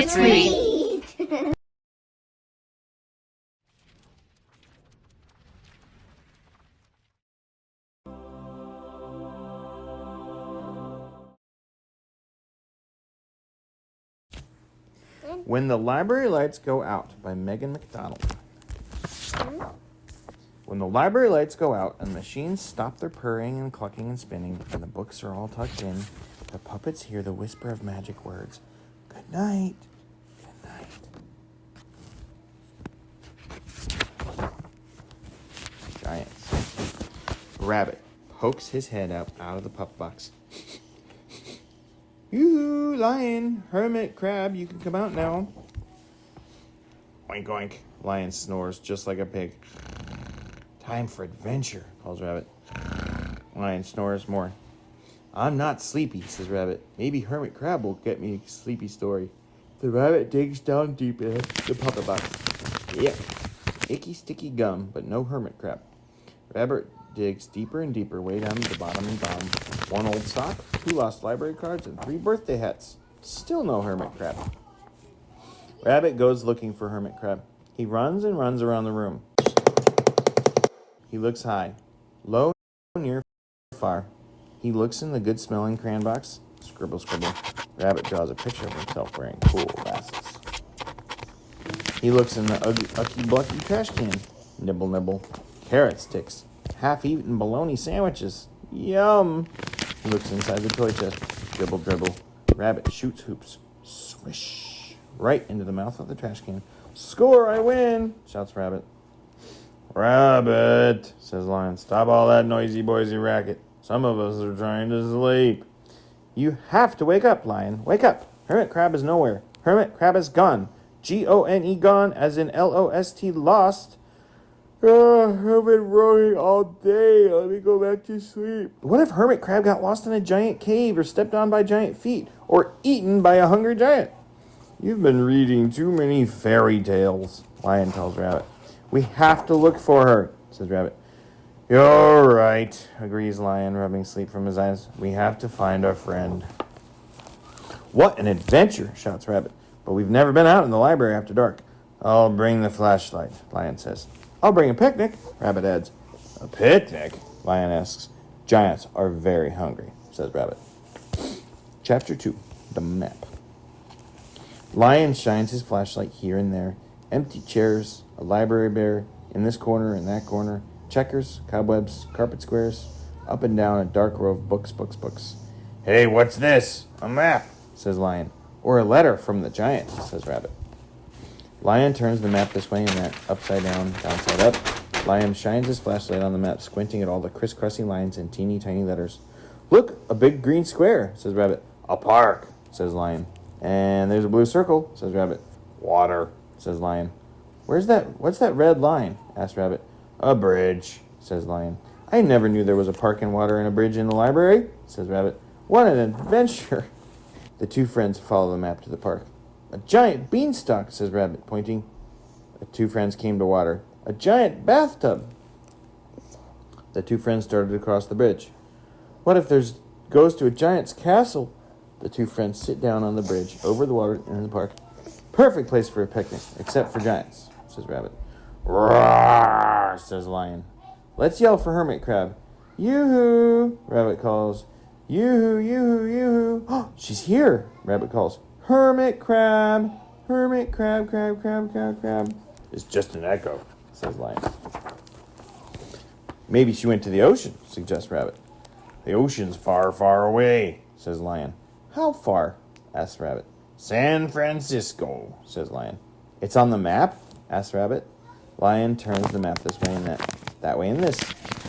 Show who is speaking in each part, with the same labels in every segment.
Speaker 1: Let's read.
Speaker 2: When the Library Lights Go Out by Megan McDonald. When the library lights go out and the machines stop their purring and clucking and spinning and the books are all tucked in, the puppets hear the whisper of magic words. Good night. Good night. Giants. Rabbit pokes his head out of the pup box. Yoo-hoo, Lion, Hermit Crab, you can come out now. Oink, oink. Lion snores just like a pig. Time for adventure, calls Rabbit. Lion snores more. I'm not sleepy, says Rabbit. Maybe Hermit Crab will get me a sleepy story. The rabbit digs down deep in the puppet box. Yep. Icky, sticky gum, but no Hermit Crab. Rabbit digs deeper and deeper, way down to the bottom and bottom. 1 old sock, 2 lost library cards, and 3 birthday hats. Still no Hermit Crab. Rabbit goes looking for Hermit Crab. He runs and runs around the room. He looks high, low, near, far. He looks in the good-smelling crayon box. Scribble, scribble. Rabbit draws a picture of himself wearing cool glasses. He looks in the ucky-bucky trash can. Nibble, nibble. Carrot sticks. Half-eaten bologna sandwiches. Yum! He looks inside the toy chest. Dribble, dribble. Rabbit shoots hoops. Swish! Right into the mouth of the trash can. Score, I win! Shouts Rabbit. Rabbit, says Lion. Stop all that noisy boysy racket. Some of us are trying to sleep. You have to wake up, Lion. Wake up. Hermit Crab is nowhere. Hermit Crab is gone. Gone, gone, as in L-O-S-T, lost. I've been rowing all day. Let me go back to sleep. What if Hermit Crab got lost in a giant cave or stepped on by giant feet or eaten by a hungry giant? You've been reading too many fairy tales, Lion tells Rabbit. We have to look for her, says Rabbit. You're right, agrees Lion, rubbing sleep from his eyes. We have to find our friend. What an adventure, shouts Rabbit. But we've never been out in the library after dark. I'll bring the flashlight, Lion says. I'll bring a picnic, Rabbit adds. A picnic? Lion asks. Giants are very hungry, says Rabbit. Chapter 2, The Map. Lion shines his flashlight here and there. Empty chairs, a library bear, in this corner and that corner, checkers, cobwebs, carpet squares, up and down a dark row of books, books, books. Hey, what's this? A map, says Lion. Or a letter from the giant, says Rabbit. Lion turns the map this way and that, upside down, downside up. Lion shines his flashlight on the map, squinting at all the crisscrossing lines and teeny tiny letters. Look, a big green square, says Rabbit. A park, says Lion. And there's a blue circle, says Rabbit. Water, says Lion. What's that red line? Asks Rabbit. A bridge, says Lion. I never knew there was a park and water and a bridge in the library, says Rabbit. What an adventure. The two friends follow the map to the park. A giant beanstalk, says Rabbit, pointing. The two friends came to water. A giant bathtub. The two friends started to cross the bridge. What if goes to a giant's castle? The two friends sit down on the bridge, over the water, in the park. Perfect place for a picnic, except for giants, says Rabbit. Roar, says Lion. Let's yell for Hermit Crab. Yoo-hoo, Rabbit calls. Yoo-hoo, yoo-hoo, yoo-hoo. Oh, she's here, Rabbit calls. Hermit Crab, Hermit Crab, crab, crab, crab, crab. It's just an echo, says Lion. Maybe she went to the ocean, suggests Rabbit. The ocean's far, far away, says Lion. How far? asks Rabbit. San Francisco, says Lion. It's on the map? asks Rabbit. Lion turns the map this way and that way and this.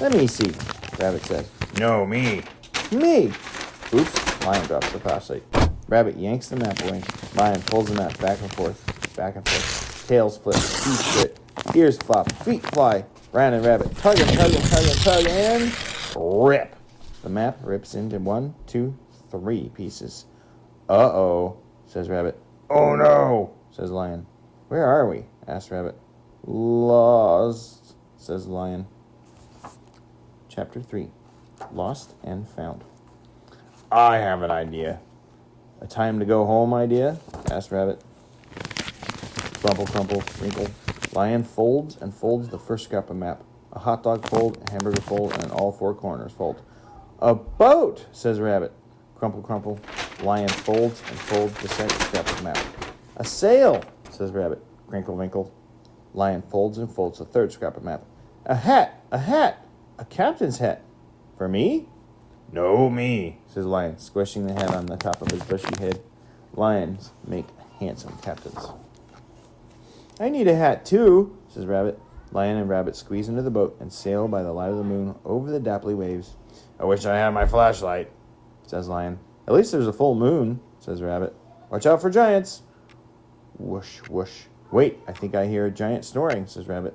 Speaker 2: Let me see, Rabbit says. No, me. Me. Oops, Lion drops the flashlight. Rabbit yanks the map away. Lion pulls the map back and forth, back and forth. Tails flip, feet split, ears flop, feet fly. Lion and Rabbit tug and tug and tug and tug and rip. The map rips into 1, 2, 3 pieces. Uh-oh, says Rabbit. Oh no, says Lion. Where are we? asks Rabbit. Lost, says Lion. Chapter 3, Lost and Found. I have an idea. A time to go home idea? asked Rabbit. Crumple, crumple, wrinkle. Lion folds and folds the first scrap of map. A hot dog fold, a hamburger fold, and all four corners fold. A boat, says Rabbit. Crumple, crumple. Lion folds and folds the second scrap of map. A sail, says Rabbit. Crinkle, wrinkle. Lion folds and folds the third scrap of map. A hat, a captain's hat. For me? No, me, says Lion, squishing the hat on the top of his bushy head. Lions make handsome captains. I need a hat too, says Rabbit. Lion and Rabbit squeeze into the boat and sail by the light of the moon over the dapply waves. I wish I had my flashlight, says Lion. At least there's a full moon, says Rabbit. Watch out for giants. Whoosh, whoosh. Wait, I think I hear a giant snoring, says Rabbit.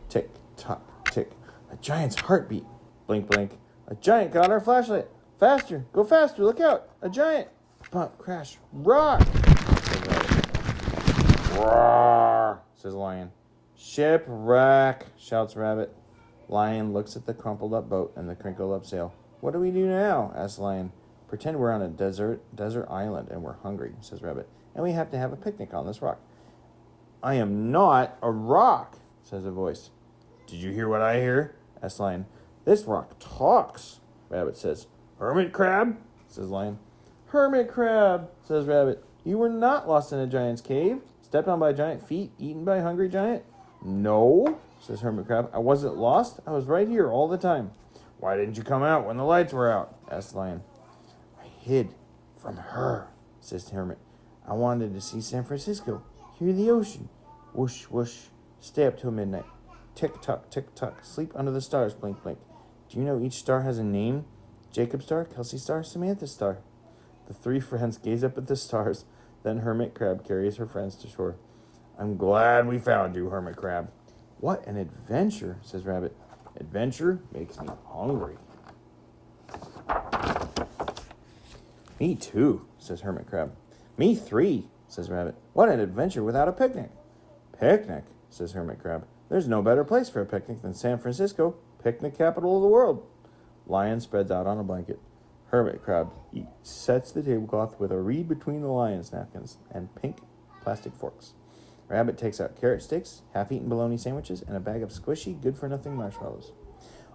Speaker 2: Tick, tock, tick. A giant's heartbeat. Blink, blink. A giant got our flashlight. Faster, go faster, look out. A giant. Bump, crash, rock, says Rabbit. Roar, says Lion. Shipwreck, shouts Rabbit. Lion looks at the crumpled up boat and the crinkled up sail. What do we do now? Asks Lion. Pretend we're on a desert island and we're hungry, says Rabbit. And we have to have a picnic on this rock. I am not a rock, says a voice. Did you hear what I hear? Asks Lion. This rock talks, Rabbit says. Hermit Crab, says Lion. Hermit Crab, says Rabbit. You were not lost in a giant's cave, stepped on by giant feet, eaten by a hungry giant? No, says Hermit Crab. I wasn't lost. I was right here all the time. Why didn't you come out when the lights were out? Asked Lion. I hid from her, says Hermit. I wanted to see San Francisco, hear the ocean. Whoosh, whoosh. Stay up till midnight. Tick-tock, tick-tock. Sleep under the stars, blink, blink. Do you know each star has a name? Jacob Star, Kelsey Star, Samantha Star. The three friends gaze up at the stars. Then Hermit Crab carries her friends to shore. I'm glad we found you, Hermit Crab. What an adventure, says Rabbit. Adventure makes me hungry. Me too, says Hermit Crab. Me three, says Rabbit. What an adventure without a picnic. Picnic, says Hermit Crab. There's no better place for a picnic than San Francisco, picnic capital of the world. Lion spreads out on a blanket. Hermit Crab sets the tablecloth with a reed between the lion's napkins and pink plastic forks. Rabbit takes out carrot sticks, half-eaten bologna sandwiches, and a bag of squishy, good-for-nothing marshmallows.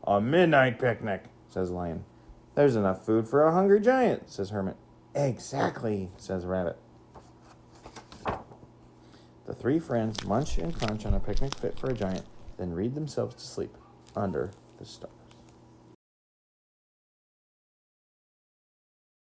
Speaker 2: A midnight picnic, says Lion. There's enough food for a hungry giant, says Hermit. Exactly, says Rabbit. The three friends munch and crunch on a picnic fit for a giant, then read themselves to sleep under the stars.